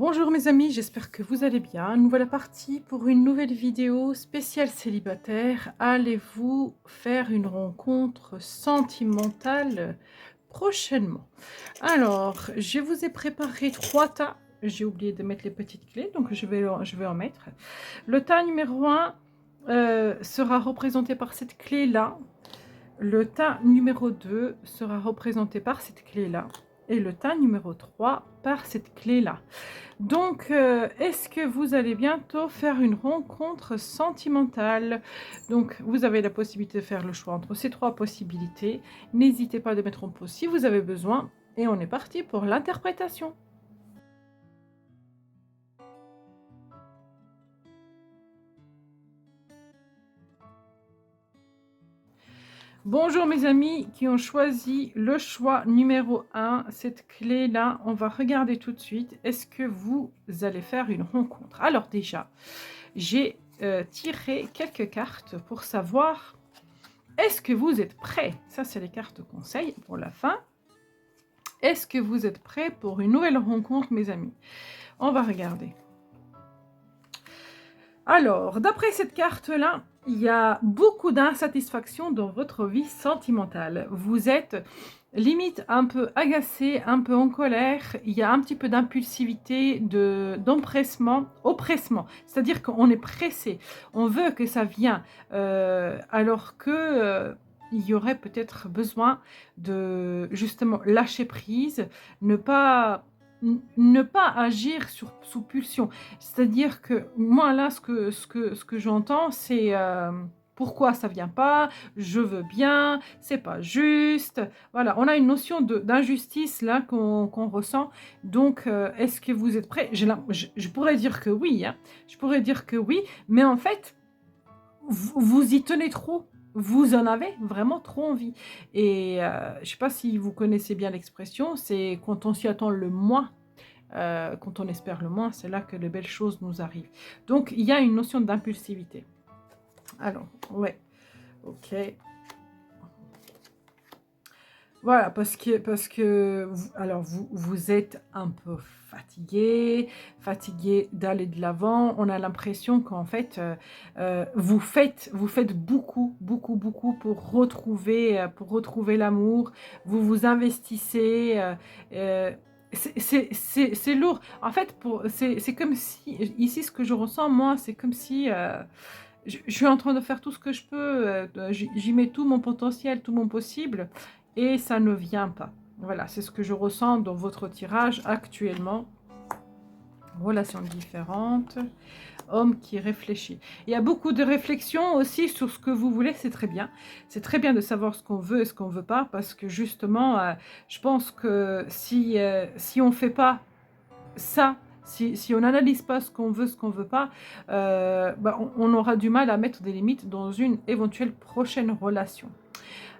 Bonjour mes amis, j'espère que vous allez bien. Nous voilà partis pour une nouvelle vidéo spéciale célibataire. Allez-vous faire une rencontre sentimentale prochainement? Alors, je vous ai préparé 3 tas. J'ai oublié de mettre les petites clés, donc je vais en mettre. Le tas numéro 1 sera représenté par cette clé-là. Le tas numéro 2 sera représenté par cette clé-là. Et le tas numéro 3 par cette clé-là. Donc, est-ce que vous allez bientôt faire une rencontre sentimentale? Donc, vous avez la possibilité de faire le choix entre ces 3 possibilités. N'hésitez pas de mettre en pause si vous avez besoin. Et on est parti pour l'interprétation. Bonjour mes amis qui ont choisi le choix numéro 1. Cette clé-là, on va regarder tout de suite. Est-ce que vous allez faire une rencontre? Alors déjà, j'ai tiré quelques cartes pour savoir. Est-ce que vous êtes prêts? Ça, c'est les cartes conseils pour la fin. Est-ce que vous êtes prêts pour une nouvelle rencontre, mes amis? On va regarder. Alors, d'après cette carte-là, il y a beaucoup d'insatisfaction dans votre vie sentimentale. Vous êtes limite un peu agacé, un peu en colère. Il y a un petit peu d'impulsivité, d'empressement, oppressement. C'est-à-dire qu'on est pressé. On veut que ça vienne. Alors que il y aurait peut-être besoin de justement lâcher prise, ne pas agir sous pulsion. C'est-à-dire que moi là, ce que j'entends, c'est pourquoi ça vient pas, je veux bien, c'est pas juste. Voilà, on a une notion d'injustice là qu'on ressent. Donc, est-ce que vous êtes prêts? Je pourrais dire que oui, hein. Je pourrais dire que oui, mais en fait, vous y tenez trop. Vous en avez vraiment trop envie. Et je ne sais pas si vous connaissez bien l'expression, c'est quand on s'y attend le moins. Quand on espère le moins, c'est là que les belles choses nous arrivent. Donc, il y a une notion d'impulsivité. Alors, ouais, ok. Voilà, parce que vous êtes un peu fatigué d'aller de l'avant. On a l'impression qu'en fait, vous faites beaucoup pour retrouver l'amour. Vous vous investissez. C'est lourd. En fait, c'est comme si, ici, ce que je ressens, moi, c'est comme si je suis en train de faire tout ce que je peux, j'y mets tout mon potentiel, tout mon possible, et ça ne vient pas. Voilà, c'est ce que je ressens dans votre tirage actuellement. Relations différentes, homme qui réfléchit. Il y a beaucoup de réflexions aussi sur ce que vous voulez, c'est très bien. C'est très bien de savoir ce qu'on veut et ce qu'on ne veut pas, parce que justement, je pense que si on ne fait pas ça, si on n'analyse pas ce qu'on veut, ce qu'on ne veut pas, on aura du mal à mettre des limites dans une éventuelle prochaine relation.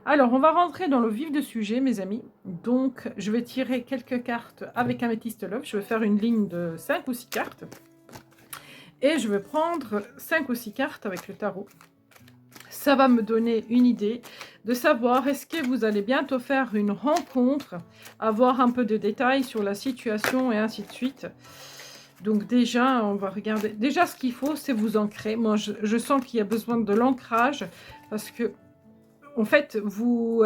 Alors, on va rentrer dans le vif du sujet, mes amis. Donc, je vais tirer quelques cartes avec Amethyst Love. Je vais faire une ligne de 5 ou 6 cartes. Et je vais prendre 5 ou 6 cartes avec le tarot. Ça va me donner une idée de savoir est-ce que vous allez bientôt faire une rencontre, avoir un peu de détails sur la situation et ainsi de suite. Donc déjà, on va regarder. Déjà, ce qu'il faut, c'est vous ancrer. Moi, je sens qu'il y a besoin de l'ancrage parce que, en fait, vous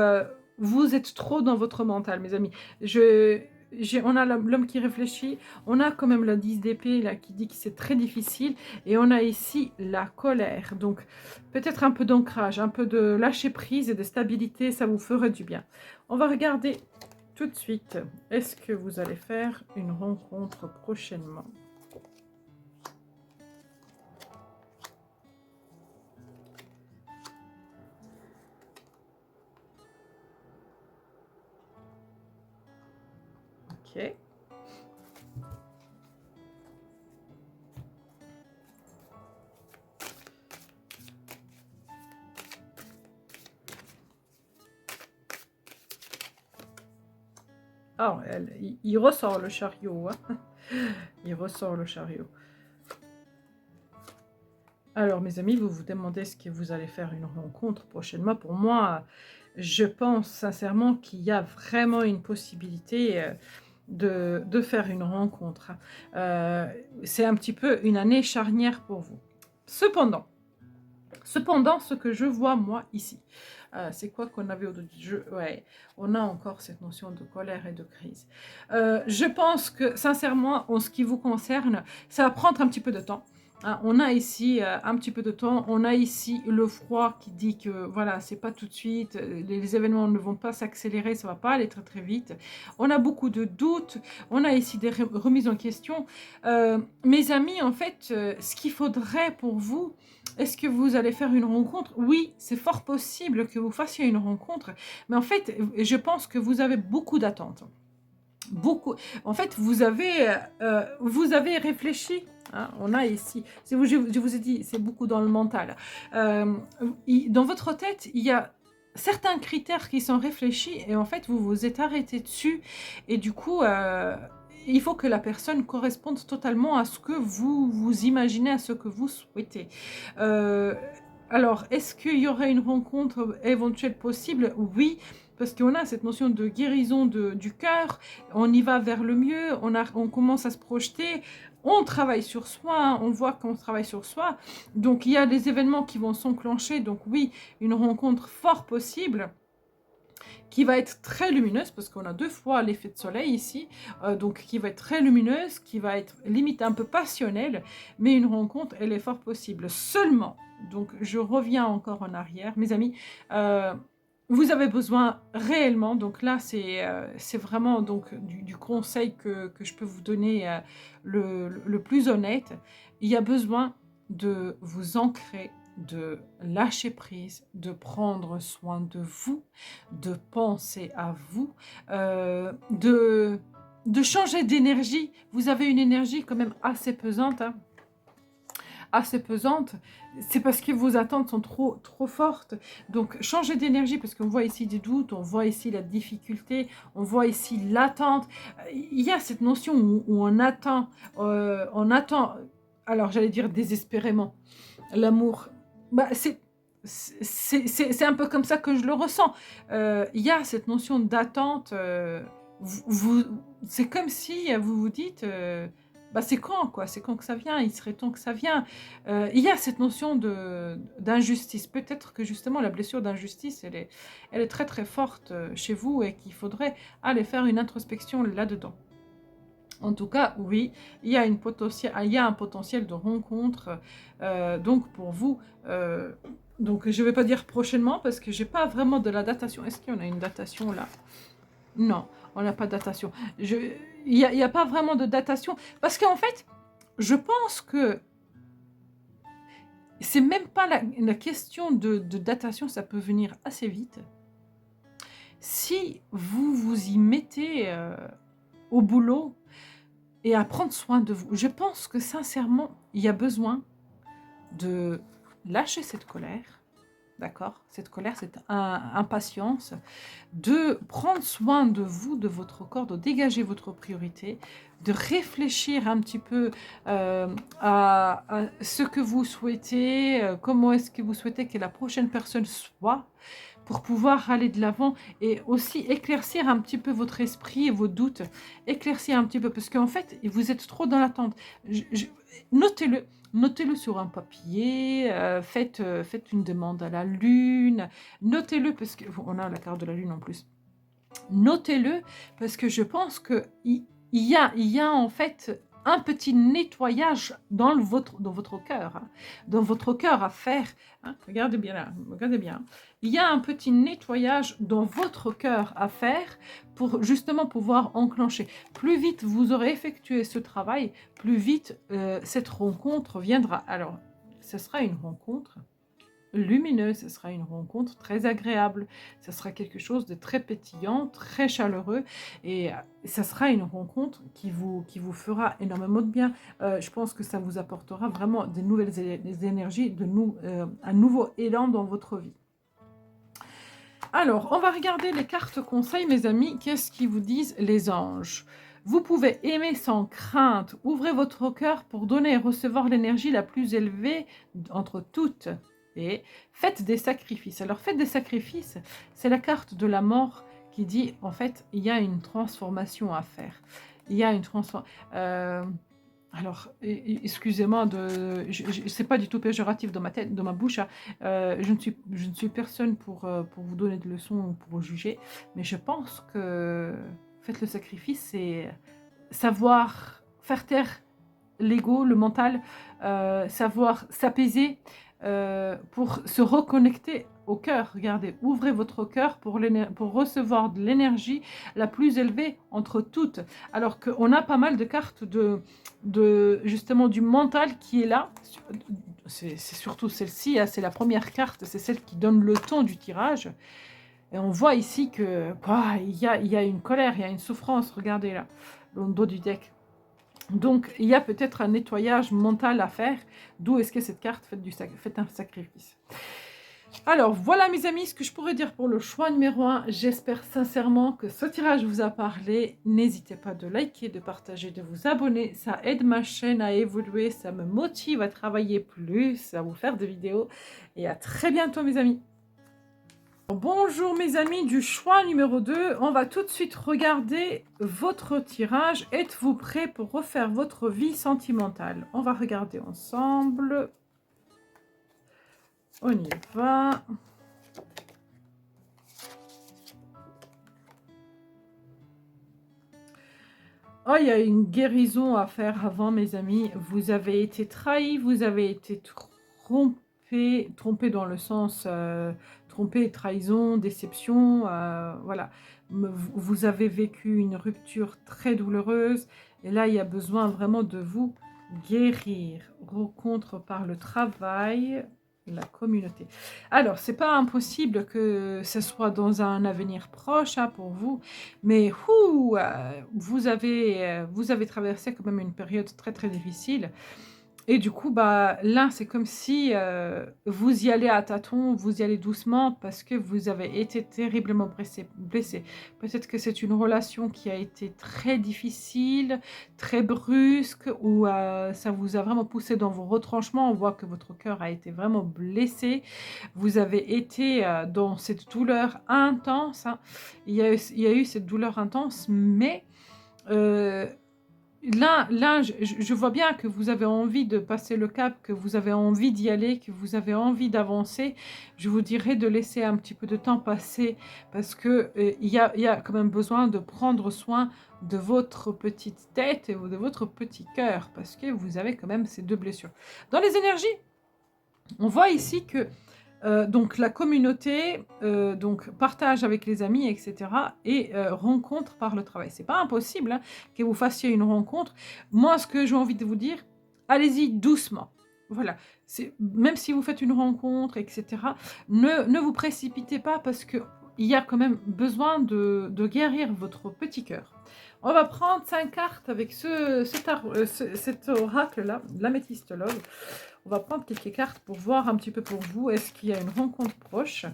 êtes trop dans votre mental, mes amis. On a l'homme qui réfléchit, on a quand même la 10 d'épée là qui dit que c'est très difficile, et on a ici la colère. Donc peut-être un peu d'ancrage, un peu de lâcher prise et de stabilité, ça vous ferait du bien. On va regarder tout de suite. Est-ce que vous allez faire une rencontre prochainement? Ok. Ah, il ressort le chariot. Hein. Il ressort le chariot. Alors, mes amis, vous vous demandez est-ce que vous allez faire une rencontre prochainement. Pour moi, je pense sincèrement qu'il y a vraiment une possibilité. de faire une rencontre. C'est un petit peu une année charnière pour vous. Cependant, ce que je vois moi ici, c'est quoi qu'on avait au-dessus du jeu? Ouais, on a encore cette notion de colère et de crise. Je pense que sincèrement, en ce qui vous concerne, ça va prendre un petit peu de temps. Hein. On a ici un petit peu de temps. On a ici le froid qui dit que voilà, c'est pas tout de suite. Les événements ne vont pas s'accélérer, ça va pas aller très très vite. On a beaucoup de doutes. On a ici des remises en question. Mes amis, en fait, ce qu'il faudrait pour vous, est-ce que vous allez faire une rencontre? Oui, c'est fort possible que vous fassiez une rencontre, mais en fait, je pense que vous avez beaucoup d'attentes. Beaucoup. En fait, vous avez réfléchi. Hein, on a ici, je vous ai dit, c'est beaucoup dans le mental. Euh, dans votre tête, il y a certains critères qui sont réfléchis et en fait, vous vous êtes arrêté dessus et du coup, il faut que la personne corresponde totalement à ce que vous vous imaginez, à ce que vous souhaitez. Euh, alors, est-ce qu'il y aurait une rencontre éventuelle possible? Oui, parce qu'on a cette notion de guérison du cœur, on y va vers le mieux, on commence à se projeter, on travaille sur soi, hein, on voit qu'on travaille sur soi. Donc, il y a des événements qui vont s'enclencher. Donc, oui, une rencontre fort possible qui va être très lumineuse, parce qu'on a deux fois l'effet de soleil ici, donc qui va être très lumineuse, qui va être limite un peu passionnelle, mais une rencontre, elle est fort possible. Seulement, donc je reviens encore en arrière, mes amis, vous avez besoin réellement, donc là c'est vraiment donc du conseil que je peux vous donner le plus honnête, il y a besoin de vous ancrer, de lâcher prise, de prendre soin de vous, de penser à vous, de changer d'énergie. Vous avez une énergie quand même assez pesante, hein, assez pesante. C'est parce que vos attentes sont trop fortes. Donc, changez d'énergie parce qu'on voit ici des doutes, on voit ici la difficulté, on voit ici l'attente. Il y a cette notion où on attend, alors j'allais dire désespérément, l'amour. Bah, c'est un peu comme ça que je le ressens. Il y a cette notion d'attente. Vous, c'est comme si vous vous dites, bah, c'est quand quoi? C'est quand que ça vient? Il serait temps que ça vienne. Il y a cette notion d'injustice. Peut-être que justement la blessure d'injustice, elle est très très forte chez vous et qu'il faudrait aller faire une introspection là-dedans. En tout cas, oui, il y a un potentiel de rencontre. Donc pour vous, donc je ne vais pas dire prochainement parce que j'ai pas vraiment de la datation. Est-ce qu'on a une datation là? Non, on n'a pas de datation. Il y a pas vraiment de datation parce qu'en fait, je pense que c'est même pas la question de datation, ça peut venir assez vite. Si vous vous y mettez au boulot et à prendre soin de vous. Je pense que sincèrement, il y a besoin de lâcher cette colère, d'accord? Cette colère, cette impatience, de prendre soin de vous, de votre corps, de dégager votre priorité, de réfléchir un petit peu à ce que vous souhaitez, comment est-ce que vous souhaitez que la prochaine personne soit, pour pouvoir aller de l'avant et aussi éclaircir un petit peu votre esprit et vos doutes, éclaircir un petit peu, parce qu'en fait, vous êtes trop dans l'attente. Notez-le, notez-le sur un papier, faites une demande à la lune, notez-le, parce qu'on a la carte de la lune en plus. Notez-le, parce que je pense qu'il y a en fait un petit nettoyage dans votre cœur, hein, dans votre cœur à faire. Hein, regardez bien là, regardez bien. Il y a un petit nettoyage dans votre cœur à faire pour justement pouvoir enclencher. Plus vite vous aurez effectué ce travail, plus vite cette rencontre viendra. Alors, ce sera une rencontre lumineuse, ce sera une rencontre très agréable, ce sera quelque chose de très pétillant, très chaleureux et ça sera une rencontre qui vous fera énormément de bien. Je pense que ça vous apportera vraiment des nouvelles des énergies, un nouveau élan dans votre vie. Alors, on va regarder les cartes conseils, mes amis. Qu'est-ce qu'ils vous disent les anges? Vous pouvez aimer sans crainte. Ouvrez votre cœur pour donner et recevoir l'énergie la plus élevée entre toutes. Et faites des sacrifices. Alors, faites des sacrifices, c'est la carte de la mort qui dit, en fait, il y a une transformation à faire. Il y a une transformation. Alors, excusez-moi, c'est pas du tout péjoratif dans ma tête, dans ma bouche, hein. Je ne suis personne pour vous donner de leçons ou pour vous juger, mais je pense que faites le sacrifice, c'est savoir faire taire l'ego, le mental, savoir s'apaiser pour se reconnecter au cœur. Regardez, ouvrez votre cœur pour recevoir de l'énergie la plus élevée entre toutes. Alors qu'on a pas mal de cartes justement du mental qui est là. C'est surtout celle-ci, hein, c'est la première carte, c'est celle qui donne le ton du tirage. Et on voit ici que il y a une colère, il y a une souffrance, regardez là, dans le dos du deck. Donc, il y a peut-être un nettoyage mental à faire. D'où est-ce que cette carte fait un sacrifice. Alors, voilà mes amis, ce que je pourrais dire pour le choix numéro 1. J'espère sincèrement que ce tirage vous a parlé. N'hésitez pas de liker, de partager, de vous abonner. Ça aide ma chaîne à évoluer, ça me motive à travailler plus, à vous faire des vidéos. Et à très bientôt mes amis. Bonjour mes amis du choix numéro 2, on va tout de suite regarder votre tirage. Êtes-vous prêts pour refaire votre vie sentimentale? On va regarder ensemble. On y va. Oh, il y a une guérison à faire avant mes amis. Vous avez été trahis, vous avez été trompé dans le sens... trompé, trahison, déception, voilà. Vous avez vécu une rupture très douloureuse et là, il y a besoin vraiment de vous guérir. Rencontre par le travail, la communauté. Alors, c'est pas impossible que ce soit dans un avenir proche hein, pour vous, mais vous avez traversé quand même une période très très difficile. Et du coup, bah, là, c'est comme si vous y allez à tâtons, vous y allez doucement parce que vous avez été terriblement blessé. Peut-être que c'est une relation qui a été très difficile, très brusque, ou ça vous a vraiment poussé dans vos retranchements. On voit que votre cœur a été vraiment blessé. Vous avez été dans cette douleur intense. Hein. Il y a eu cette douleur intense, mais... Là, je vois bien que vous avez envie de passer le cap, que vous avez envie d'y aller, que vous avez envie d'avancer. Je vous dirais de laisser un petit peu de temps passer parce que il y a quand même besoin de prendre soin de votre petite tête et de votre petit cœur parce que vous avez quand même ces deux blessures. Dans les énergies, on voit ici que donc la communauté, donc partage avec les amis, etc. Et rencontre par le travail. C'est pas impossible hein, que vous fassiez une rencontre. Moi, ce que j'ai envie de vous dire, allez-y doucement. Voilà. Même si vous faites une rencontre, etc. Ne vous précipitez pas parce que il y a quand même besoin de guérir votre petit cœur. On va prendre 5 cartes avec cet oracle-là, l'améthystologue. On va prendre quelques cartes pour voir un petit peu pour vous. Est-ce qu'il y a une rencontre proche?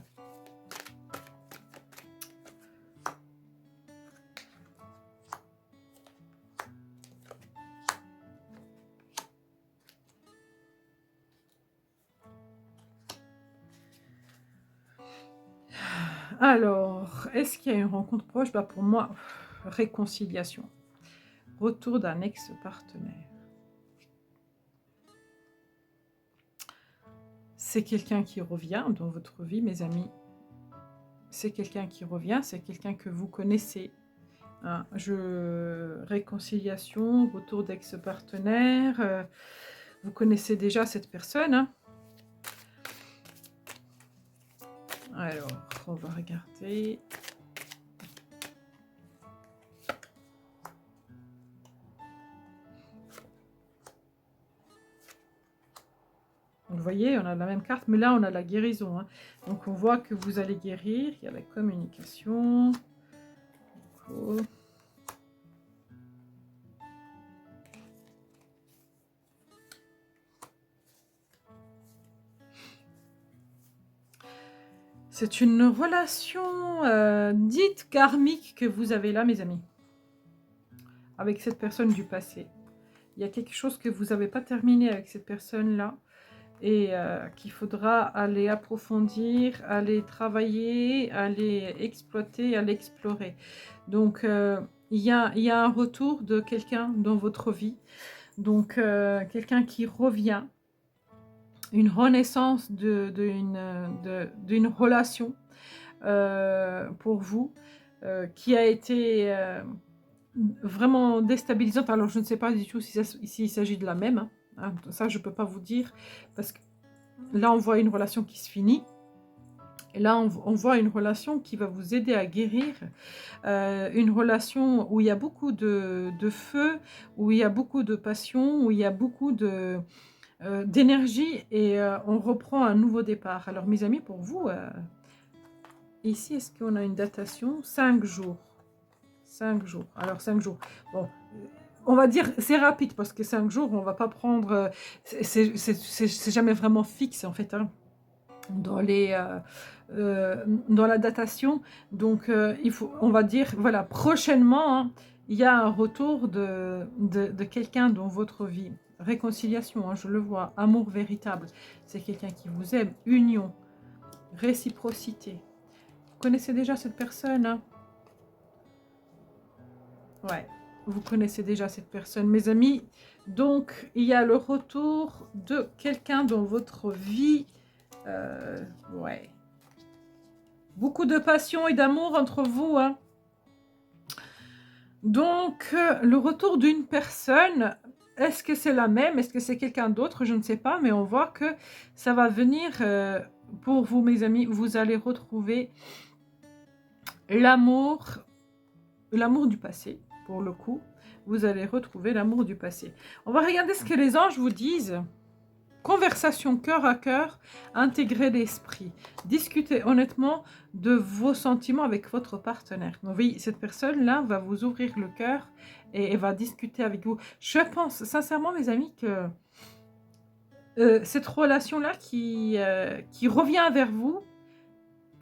Alors, est-ce qu'il y a une rencontre proche? Bah pour moi, réconciliation. Retour d'un ex-partenaire. C'est quelqu'un qui revient dans votre vie, mes amis. C'est quelqu'un qui revient, c'est quelqu'un que vous connaissez. Hein, réconciliation, retour d'ex-partenaire. Vous connaissez déjà cette personne. Hein. Alors, on va regarder. Vous voyez, on a la même carte, mais là, on a la guérison. Hein. Donc, on voit que vous allez guérir. Il y a la communication. C'est une relation dite karmique que vous avez là, mes amis. Avec cette personne du passé. Il y a quelque chose que vous n'avez pas terminé avec cette personne-là. et qu'il faudra aller approfondir, aller travailler, aller exploiter, aller explorer. Donc, il y a un retour de quelqu'un dans votre vie, donc quelqu'un qui revient, une renaissance d'une relation pour vous qui a été vraiment déstabilisante. Alors, je ne sais pas du tout s'il s'agit de la même, hein. Ça, je ne peux pas vous dire, parce que là, on voit une relation qui se finit. Et là, on voit une relation qui va vous aider à guérir, une relation où il y a beaucoup de feu, où il y a beaucoup de passion, où il y a beaucoup d'énergie, et on reprend un nouveau départ. Alors, mes amis, pour vous, ici, est-ce qu'on a une datation? 5 jours. 5 jours. Alors, 5 jours. Bon, on va dire c'est rapide, parce que 5 jours, on va pas prendre... c'est jamais vraiment fixe, en fait, hein, dans la datation. Donc, on va dire, voilà, prochainement, hein, il y a un retour de quelqu'un dans votre vie. Réconciliation, hein, je le vois. Amour véritable. C'est quelqu'un qui vous aime. Union. Réciprocité. Vous connaissez déjà cette personne, hein? Ouais, vous connaissez déjà cette personne, mes amis. Donc, il y a le retour de quelqu'un dans votre vie. Ouais. Beaucoup de passion et d'amour entre vous, hein. Donc, le retour d'une personne, est-ce que c'est la même? Est-ce que c'est quelqu'un d'autre? Je ne sais pas, mais on voit que ça va venir pour vous, mes amis. Vous allez retrouver l'amour du passé, pour le coup. Vous allez retrouver l'amour du passé. On va regarder ce que les anges vous disent. Conversation cœur à cœur, intégrer l'esprit. Discutez honnêtement de vos sentiments avec votre partenaire. Donc oui, cette personne-là va vous ouvrir le cœur et va discuter avec vous. Je pense sincèrement, mes amis, que cette relation-là qui revient vers vous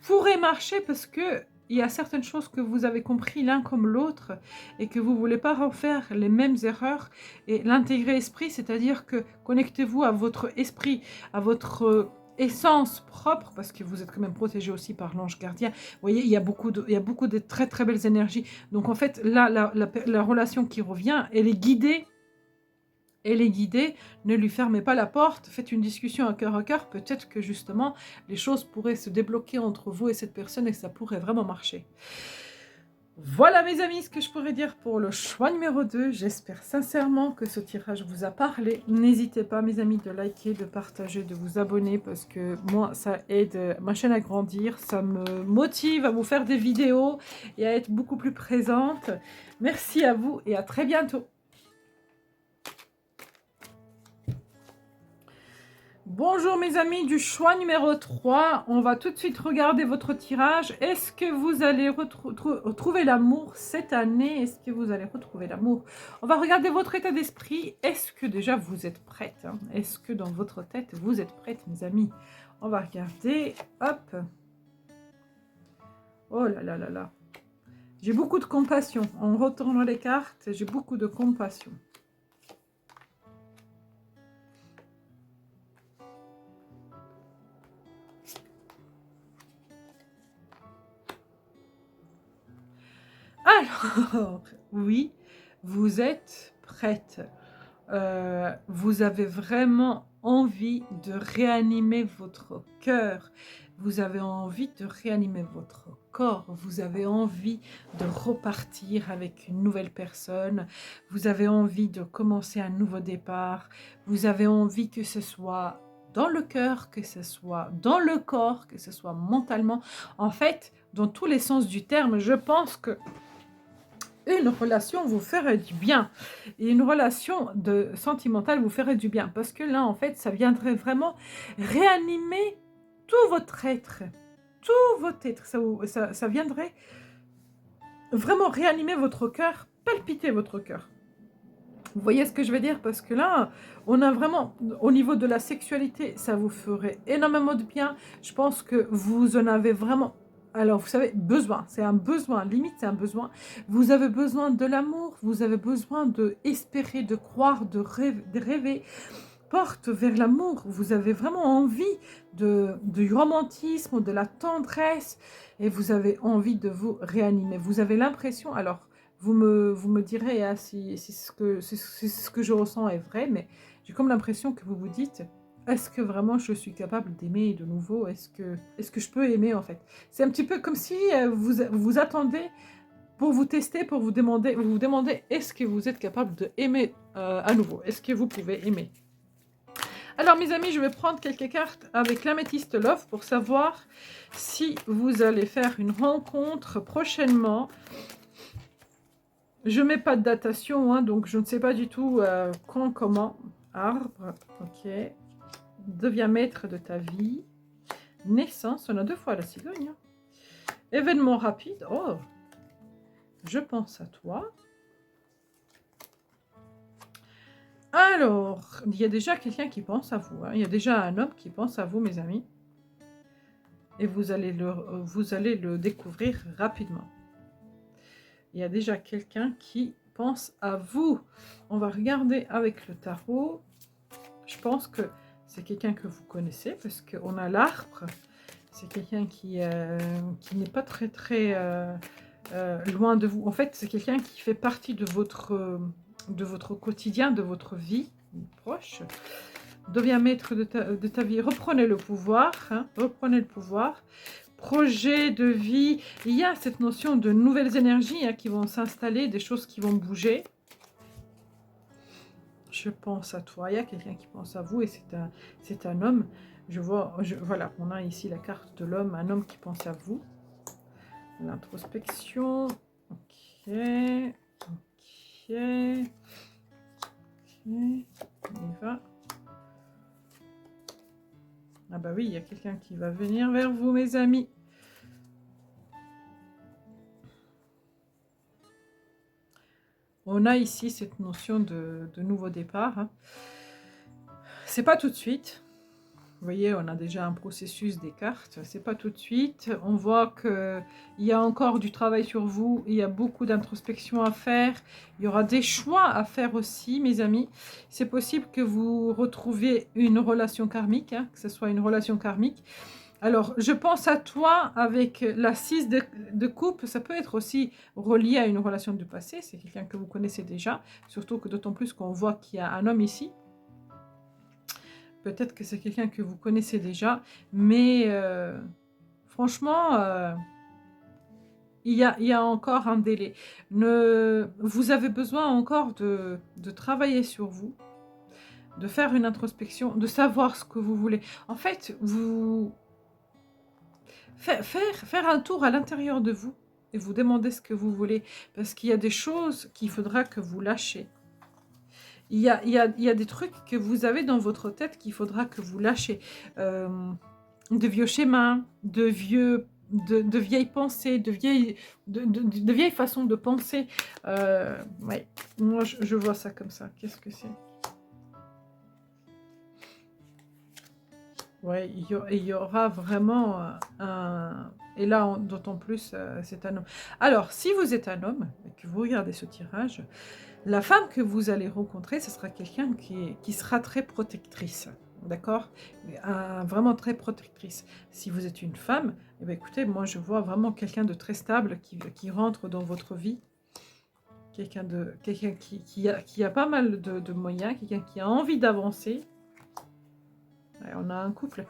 pourrait marcher, parce que il y a certaines choses que vous avez compris l'un comme l'autre et que vous ne voulez pas refaire les mêmes erreurs. Et l'intégrer esprit, c'est-à-dire que connectez-vous à votre esprit, à votre essence propre, parce que vous êtes quand même protégé aussi par l'ange gardien. Vous voyez, il y a beaucoup de très très belles énergies. Donc en fait, là, la relation qui revient, elle est guidée. Ne lui fermez pas la porte, faites une discussion à cœur, peut-être que justement les choses pourraient se débloquer entre vous et cette personne et que ça pourrait vraiment marcher. Voilà, mes amis, ce que je pourrais dire pour le choix numéro 2. J'espère sincèrement que ce tirage vous a parlé. N'hésitez pas, mes amis, de liker, de partager, de vous abonner, parce que moi, ça aide ma chaîne à grandir, ça me motive à vous faire des vidéos et à être beaucoup plus présente. Merci à vous et à très bientôt. Bonjour mes amis du choix numéro 3, on va tout de suite regarder votre tirage. Est-ce que vous allez retrouver l'amour cette année? Est-ce que vous allez retrouver l'amour? On va regarder votre état d'esprit. Est-ce que déjà vous êtes prête, hein? Est-ce que dans votre tête vous êtes prête, mes amis? On va regarder, hop. Oh là là là là. J'ai beaucoup de compassion. En retournant les cartes, j'ai beaucoup de compassion. Alors, oui, vous êtes prête. Vous avez vraiment envie de réanimer votre cœur. Vous avez envie de réanimer votre corps. Vous avez envie de repartir avec une nouvelle personne. Vous avez envie de commencer un nouveau départ. Vous avez envie que ce soit dans le cœur, que ce soit dans le corps, que ce soit mentalement. En fait, dans tous les sens du terme, je pense que une relation vous ferait du bien. Et une relation sentimentale vous ferait du bien. Parce que là, en fait, ça viendrait vraiment réanimer tout votre être. Tout votre être. Ça viendrait vraiment réanimer votre cœur, palpiter votre cœur. Vous voyez ce que je veux dire? Parce que là, on a vraiment, au niveau de la sexualité, ça vous ferait énormément de bien. Je pense que vous en avez vraiment... Alors, vous savez, besoin, c'est un besoin, limite c'est un besoin. Vous avez besoin de l'amour, vous avez besoin d'espérer, de croire, de rêver. porte vers l'amour. Vous avez vraiment envie du romantisme, de la tendresse, et vous avez envie de vous réanimer. Vous avez l'impression, alors vous me direz hein, si ce que je ressens est vrai, mais j'ai comme l'impression que vous vous dites, est-ce que vraiment je suis capable d'aimer de nouveau? Est-ce que je peux aimer en fait? C'est un petit peu comme si vous attendez pour vous tester, pour vous demander est-ce que vous êtes capable d'aimer à nouveau? Est-ce que vous pouvez aimer? Alors mes amis, je vais prendre quelques cartes avec l'améthyste Love pour savoir si vous allez faire une rencontre prochainement. Je ne mets pas de datation, hein, donc je ne sais pas du tout quand, comment. Arbre, ok. Deviens maître de ta vie. Naissance, on a 2 fois la cigogne. Hein. Événement rapide, oh, je pense à toi. Alors, il y a déjà quelqu'un qui pense à vous. Hein. Il y a déjà un homme qui pense à vous, mes amis. Et vous allez le découvrir rapidement. Il y a déjà quelqu'un qui pense à vous. On va regarder avec le tarot. Je pense que c'est quelqu'un que vous connaissez parce qu'on a l'arbre. C'est quelqu'un qui n'est pas très loin de vous. En fait, c'est quelqu'un qui fait partie de votre quotidien, de votre vie proche. Deviens maître de ta vie. Reprenez le pouvoir. Hein, reprenez le pouvoir. Projet de vie. Il y a cette notion de nouvelles énergies hein, qui vont s'installer, des choses qui vont bouger. Je pense à toi. Il y a quelqu'un qui pense à vous et c'est un homme. Voilà, on a ici la carte de l'homme, un homme qui pense à vous. L'introspection. Ok. Ok. On y va. Ah bah oui, il y a quelqu'un qui va venir vers vous, mes amis. On a ici cette notion de nouveau départ. Hein. C'est pas tout de suite. Vous voyez, on a déjà un processus des cartes. C'est pas tout de suite. On voit qu'il y a encore du travail sur vous. Il y a beaucoup d'introspection à faire. Il y aura des choix à faire aussi, mes amis. C'est possible que vous retrouviez une relation karmique, hein, que ce soit une relation karmique. Alors, je pense à toi avec la 6 de coupe. Ça peut être aussi relié à une relation du passé. C'est quelqu'un que vous connaissez déjà. Surtout que d'autant plus qu'on voit qu'il y a un homme ici. Peut-être que c'est quelqu'un que vous connaissez déjà, mais franchement, il y a encore un délai. Vous avez besoin encore de travailler sur vous, de faire une introspection, de savoir ce que vous voulez. En fait, faire un tour à l'intérieur de vous et vous demander ce que vous voulez, parce qu'il y a des choses qu'il faudra que vous lâchez. Il y a des trucs que vous avez dans votre tête qu'il faudra que vous lâchez. De vieux schémas, de vieilles pensées, de vieilles façons de penser. Ouais. Moi, je vois ça comme ça. Qu'est-ce que c'est? Ouais, il y aura vraiment un... Et là, d'autant plus, c'est un homme. Alors, si vous êtes un homme, et que vous regardez ce tirage... La femme que vous allez rencontrer, ce sera quelqu'un qui sera très protectrice, d'accord? Vraiment très protectrice. Si vous êtes une femme, eh bien, écoutez, moi je vois vraiment quelqu'un de très stable qui rentre dans votre vie. Quelqu'un qui a pas mal de moyens, quelqu'un qui a envie d'avancer. Ouais, on a un couple...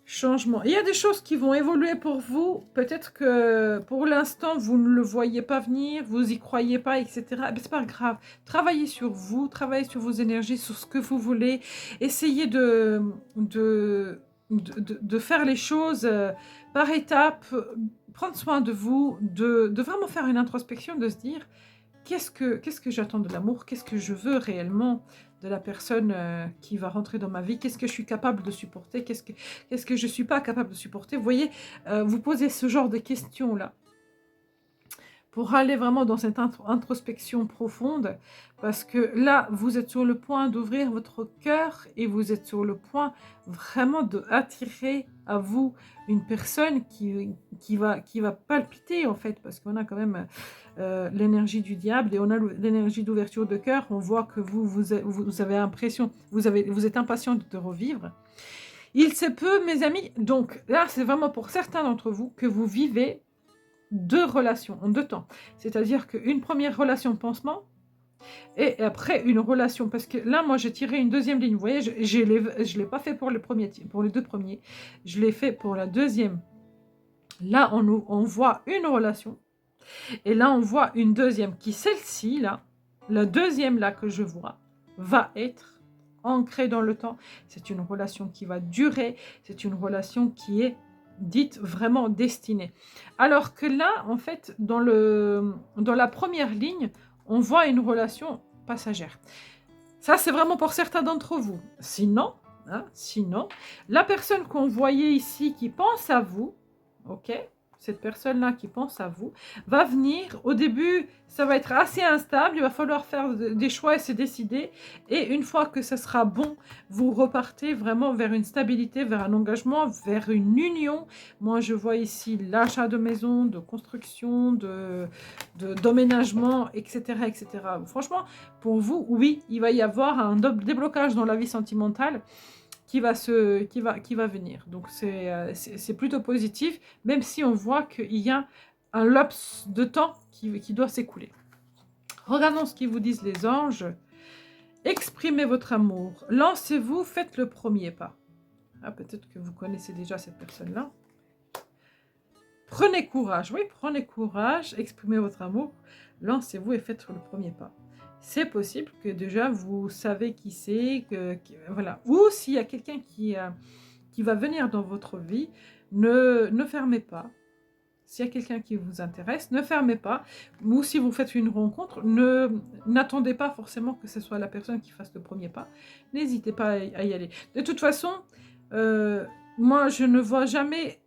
Changement. Il y a des choses qui vont évoluer pour vous. Peut-être que pour l'instant, vous ne le voyez pas venir, vous y croyez pas, etc. Mais c'est pas grave. Travaillez sur vous, travaillez sur vos énergies, sur ce que vous voulez. Essayez de faire les choses par étapes, prendre soin de vous, de vraiment faire une introspection, de se dire qu'est-ce que j'attends de l'amour, qu'est-ce que je veux réellement de la personne qui va rentrer dans ma vie, qu'est-ce que je suis capable de supporter, qu'est-ce que je ne suis pas capable de supporter. Vous voyez, vous posez ce genre de questions-là pour aller vraiment dans cette introspection profonde, parce que là, vous êtes sur le point d'ouvrir votre cœur et vous êtes sur le point vraiment d'attirer à vous une personne qui va palpiter en fait, parce qu'on a quand même l'énergie du diable et on a l'énergie d'ouverture de cœur. On voit que vous avez l'impression, vous êtes impatient de revivre. Il se peut, mes amis, donc là, c'est vraiment pour certains d'entre vous que vous vivez 2 relations en 2 temps. C'est-à-dire qu'une première relation pansement et après une relation parce que là, moi, j'ai tiré une deuxième ligne. Vous voyez, je l'ai pas fait pour pour les 2 premiers. Je l'ai fait pour la deuxième. Là, on voit une relation et là, on voit une deuxième qui, celle-ci, là, la deuxième là que je vois, va être ancrée dans le temps. C'est une relation qui va durer. C'est une relation qui est dite vraiment destinée. Alors que là, en fait, dans la première ligne, on voit une relation passagère. Ça, c'est vraiment pour certains d'entre vous. Sinon, sinon, la personne qu'on voyait ici qui pense à vous, ok, cette personne-là qui pense à vous, va venir, au début, ça va être assez instable, il va falloir faire des choix et se décider, et une fois que ça sera bon, vous repartez vraiment vers une stabilité, vers un engagement, vers une union. Moi, je vois ici l'achat de maison, de construction, d'emménagement, etc., etc. Franchement, pour vous, oui, il va y avoir un déblocage dans la vie sentimentale, qui va venir. Donc c'est plutôt positif, même si on voit qu'il y a un laps de temps qui doit s'écouler. Regardons ce qu'ils vous disent les anges. Exprimez votre amour. Lancez-vous, faites le premier pas. Ah, peut-être que vous connaissez déjà cette personne-là. Prenez courage. Oui, prenez courage, exprimez votre amour. Lancez-vous et faites le premier pas. C'est possible que déjà vous savez qui c'est, voilà. Ou s'il y a quelqu'un qui va venir dans votre vie, ne fermez pas. S'il y a quelqu'un qui vous intéresse, ne fermez pas. Ou si vous faites une rencontre, n'attendez pas forcément que ce soit la personne qui fasse le premier pas. N'hésitez pas à y aller. De toute façon, moi je ne vois jamais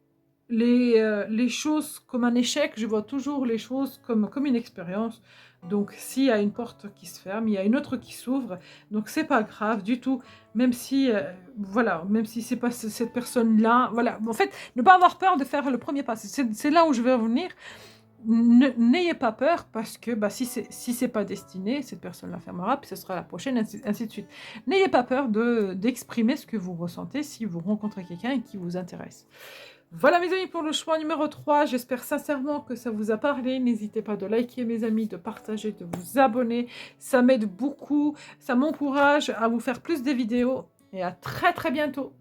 les choses comme un échec, je vois toujours les choses comme une expérience. Donc s'il y a une porte qui se ferme, il y a une autre qui s'ouvre, donc c'est pas grave du tout, même si voilà, même si c'est pas cette personne-là, voilà. En fait, ne pas avoir peur de faire le premier pas, c'est là où je vais revenir. N'ayez pas peur parce que si c'est pas destiné, cette personne la fermera, puis ce sera la prochaine, ainsi de suite. N'ayez pas peur d'exprimer ce que vous ressentez si vous rencontrez quelqu'un qui vous intéresse. Voilà mes amis pour le choix numéro 3, j'espère sincèrement que ça vous a parlé, n'hésitez pas de liker mes amis, de partager, de vous abonner, ça m'aide beaucoup, ça m'encourage à vous faire plus de vidéos et à très bientôt.